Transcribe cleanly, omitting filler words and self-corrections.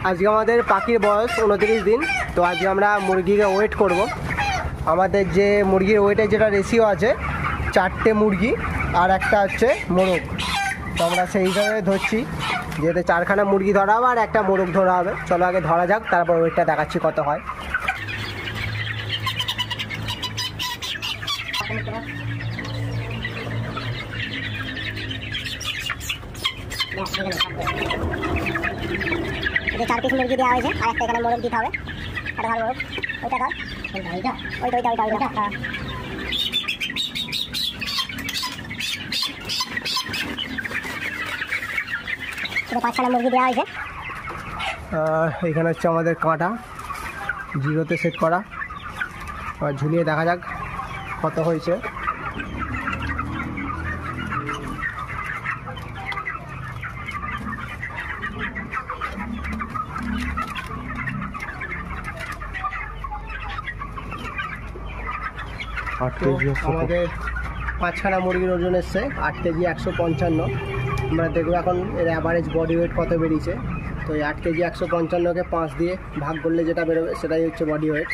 আজকে আমাদের পাখির বয়স 29 দিন। তো আজকে আমরা মুরগিকে ওয়েট করব। আমাদের যে মুরগির ওয়েটের যেটা রেশিও আছে, 4টে মুরগি আর একটা হচ্ছে মোরগ। তো আমরা সেই হিসাবে ধরছি, যেহেতু 4খানা মুরগি ধরা হবে আর একটা মোরগ ধরা হবে। চলো আগে ধরা যাক, তারপর ওয়েটটা দেখাচ্ছি কত হয়। যে 4 পিস মুরগি দেওয়া হয়েছে আর একটা এখানে মোরগ দিতে হবে। একটা ধর মোরগ, ওইটা ধর, ওইটা হ্যাঁ। এটা 5খানা মুরগি দেওয়া হয়েছে। এখানে হচ্ছে আমাদের কাঁটা 0-তে সেট করা। আর ঝুলিয়ে দেখা যাক কত হয়েছে। আমাদের 5খানা মুরগির ওজন এসছে 8 কেজি 155। আমরা দেখবো এখন এর অ্যাভারেজ বডি ওয়েট কত বেরিয়েছে। তো এই 8 কেজি 155কে 5 দিয়ে ভাগ করলে যেটা বেরোবে সেটাই হচ্ছে বডি ওয়েট।